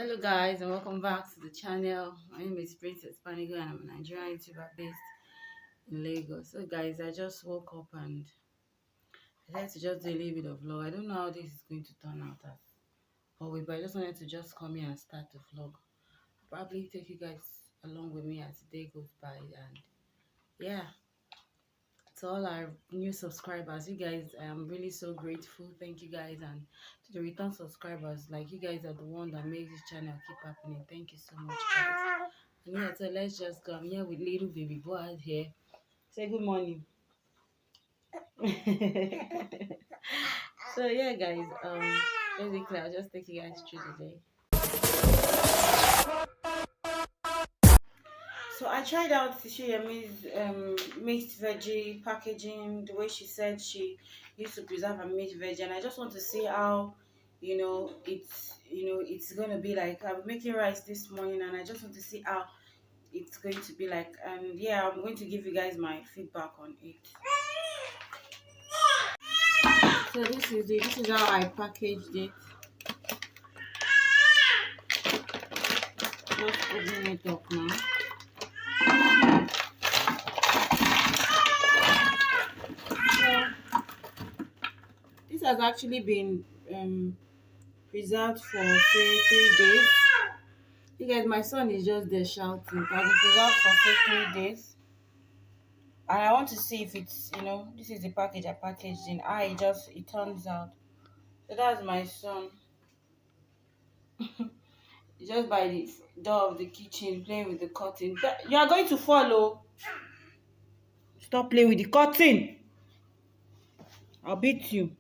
Hello guys and welcome back to the channel. My name is Princess Panigo and I'm a Nigerian YouTuber based in Lagos. So guys, I just woke up and I decided to just do a little bit of vlog. I don't know how this is going to turn out as always, but I just wanted to just come here and start the vlog. I'll probably take you guys along with me as the day goes by, and yeah. To all our new subscribers, you guys, I am really so grateful. Thank you guys. And to the return subscribers, like, you guys are the one that makes this channel keep happening. Thank you so much, guys. And yeah, so let's just go. I'm here with little baby boy here. Say good morning. So yeah guys, basically I'll just take you guys through the day. So I tried out Sisi Yemmie's mixed veggie packaging, the way she said she used to preserve her mixed veggie, and I just want to see how it's gonna be like. I'm making rice this morning and I just want to see how it's going to be like, and yeah, I'm going to give you guys my feedback on it. So this is it. This is how I packaged it. Just open it up now. This has actually been preserved for say 3 days. You guys, my son is just there shouting. It has been preserved for say 3 days, and I want to see if it's, this is the package I packaged in. It turns out. So that's my son. He's just by the door of the kitchen playing with the curtain. You are going to follow. Stop playing with the curtain. I'll beat you.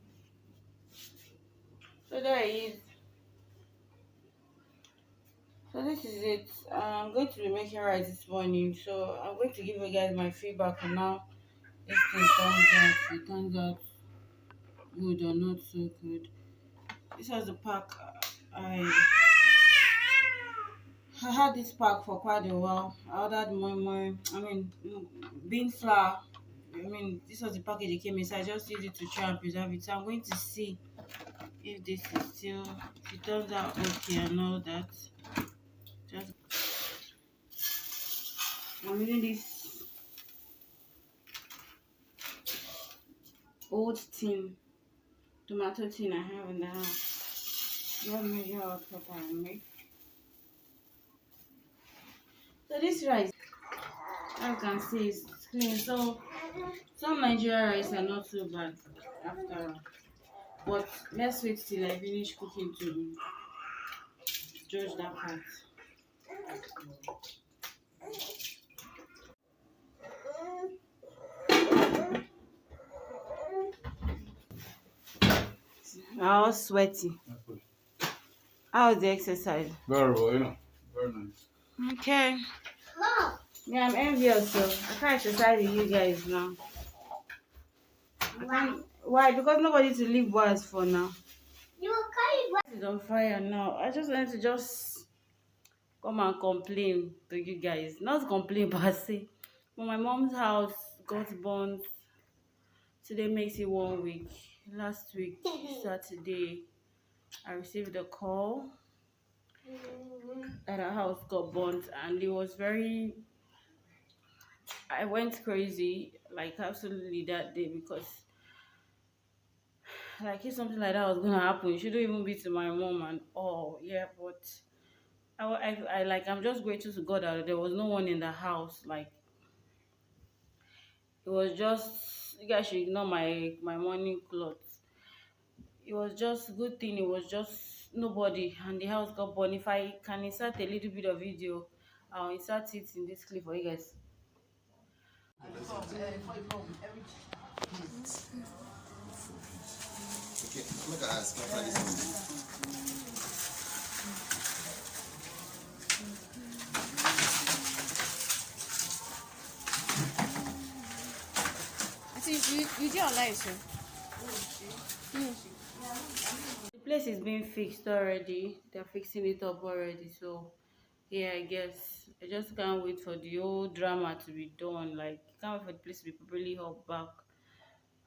So there he is. So this is it. I'm going to be making rice this morning. So I'm going to give you guys my feedback on how this thing turns out. It turns out good or not so good. This was the pack. I had this pack for quite a while. I ordered more. Bean flour. This was the package it came in, so I just used it to try and preserve it. So I'm going to see if this is still, if it turns out okay and all that. I'm using this old tin, tomato tin I have in the house. Let me measure out what I make. So this rice, as you can see, is clean. So some Nigerian rice are not so bad after all. But let's wait till I finish cooking to judge that part. I was sweaty. How was the exercise? Very well, very nice. Okay. Yeah, I'm envious, so I can't exercise with you guys now. I can't. Why? Because nobody to leave words for now. It's on fire now. I just wanted to just come and complain to you guys. Not complain, but say, but my mom's house got burnt. Today makes it 1 week. Last week, Saturday, I received a call that our house got burnt, and it was very. I went crazy, like absolutely that day, because like if something like that was gonna happen, it shouldn't even be to my mom and all. Yeah, but I'm just grateful to God that there was no one in the house. Like, it was just, you guys should ignore my morning clothes. It was just a good thing. It was just nobody, and the house got burned. If I can insert a little bit of video, I'll insert it in this clip for you guys. Okay, look at us. You do online, sir. The place is being fixed already. They're fixing it up already. So yeah, I guess I just can't wait for the whole drama to be done. Like, can't wait for the place to be properly held back.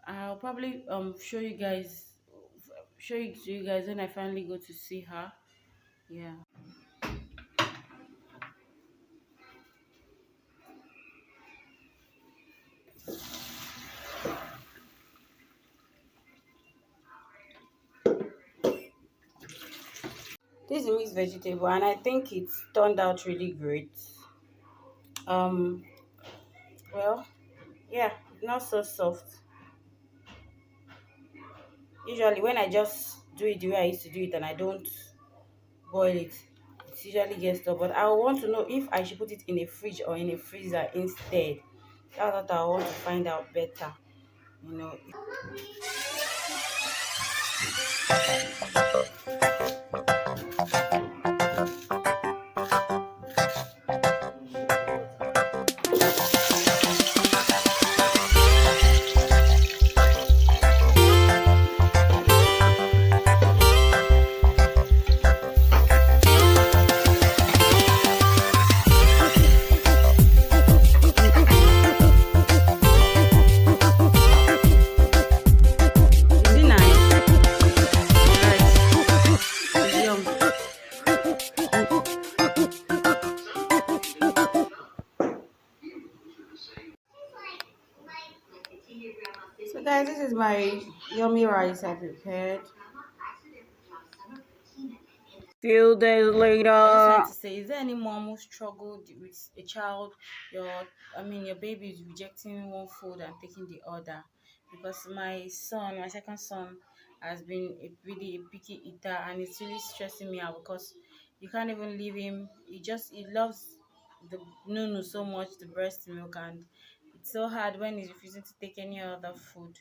I'll probably show it to you guys when I finally go to see her. Yeah. This is mixed vegetable, and I think it turned out really great. Um, well, yeah, not so soft. Usually, when I just do it the way I used to do it, and I don't boil it, it usually gets stuck. But I want to know if I should put it in a fridge or in a freezer instead. That's what I want to find out better. You know. Is it nice? Right. It's yum. So guys, this is my yummy rice I prepared. Few days later. I just want to say, is there any mom who struggled with a child? Your baby is rejecting one food and taking the other. Because my second son, has been really a picky eater, and it's really stressing me out because you can't even leave him. He loves the nunu so much, the breast milk, and it's so hard when he's refusing to take any other food.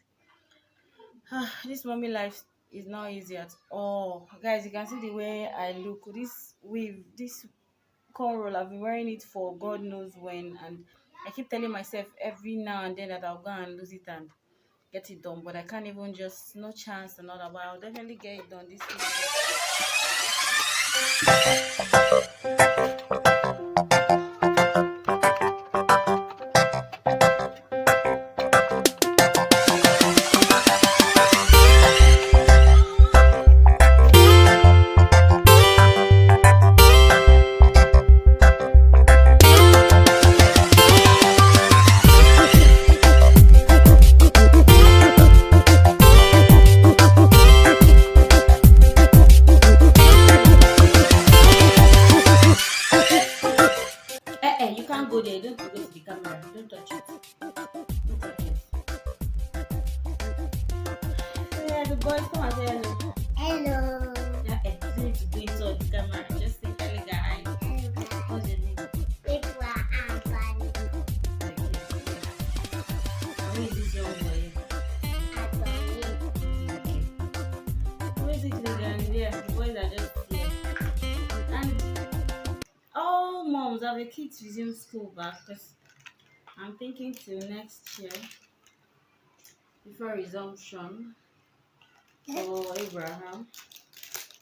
This mommy life is not easy at all. Guys, you can see the way I look. This cornrow, I've been wearing it for God knows when, and I keep telling myself every now and then that I'll go and lose it and get it done, but I can't even just, no chance, another, but I'll definitely get it done this week. You can't go there. Don't go to the camera. Don't touch it. Don't touch it. So yeah, the boys come and say hello. Hello. Yeah, you need to go into the camera. Just say hello, guys. Hello. What's your name? People are Anthony. Okay. Who is this young boy? Anthony. Okay. Who is it today? Yeah, the boys are just here. And all moms have their kids resume school back because I'm thinking till next year before resumption for Abraham.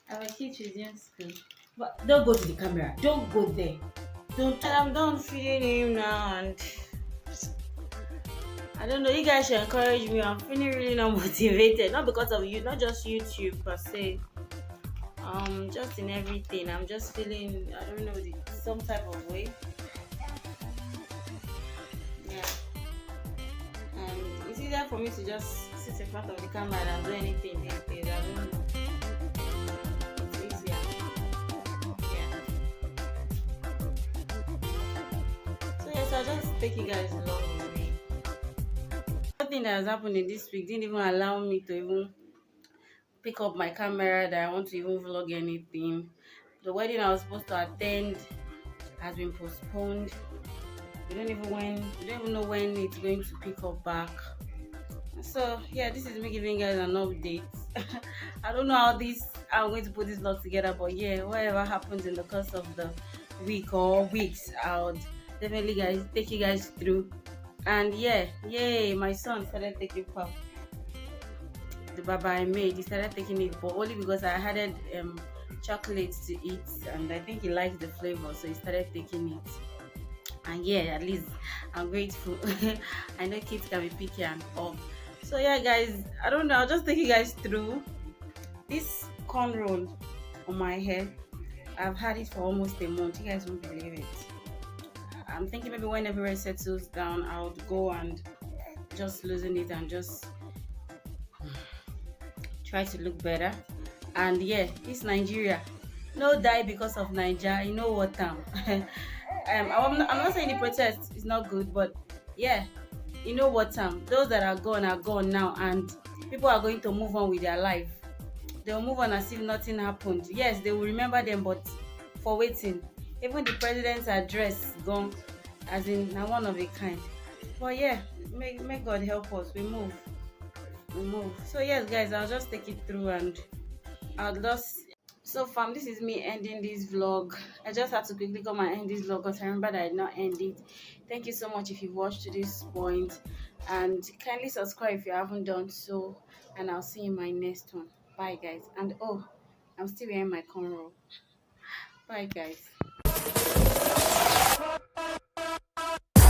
I have a kids resume school. But don't go to the camera. Don't go there. Don't. I'm done feeding him now, and I don't know. You guys should encourage me. I'm feeling really not motivated. Not because of you, not just YouTube per se. Just in everything. I'm just feeling, I don't know, some type of way. Yeah. And it's easier for me to just sit in front of the camera and do anything these days. I don't know. It's easier. Yeah. So yes, I'll just take you guys along with me. Nothing that has happened in this week didn't even allow me to even pick up my camera that I want to even vlog anything. The wedding I was supposed to attend has been postponed. We don't even know when it's going to pick up back. So yeah, this is me giving you guys an update. I don't know how I'm going to put this vlog together, but yeah, whatever happens in the course of the week or weeks, I'll definitely take you guys through. And yeah, yay, my son started taking pap. The baba I made, he started taking it, but only because I added chocolate to eat, and I think he liked the flavor, so he started taking it. And yeah, at least I'm grateful. I know kids can be picky and all. So yeah, guys, I don't know, I'll just take you guys through this corn roll on my hair. I've had it for almost a month. You guys won't believe it. I'm thinking maybe when everywhere settles down, I'll go and just loosen it and just try to look better. And yeah, it's Nigeria. No die because of Niger. You know what? I'm not saying the protest is not good, but yeah, you know what? Those that are gone now, and people are going to move on with their life. They'll move on as if nothing happened. Yes, they will remember them, but for waiting. Even the president's address gone, as in now one of a kind. But yeah, may God help us. We move. So yes, guys, I'll just take it through, and I'll just. So fam, this is me ending this vlog. I just had to quickly come and end this vlog because I remember that I did not end it. Thank you so much if you've watched to this point, and kindly subscribe if you haven't done so, and I'll see you in my next one. Bye guys. And oh, I'm still wearing my cornrow. Bye guys.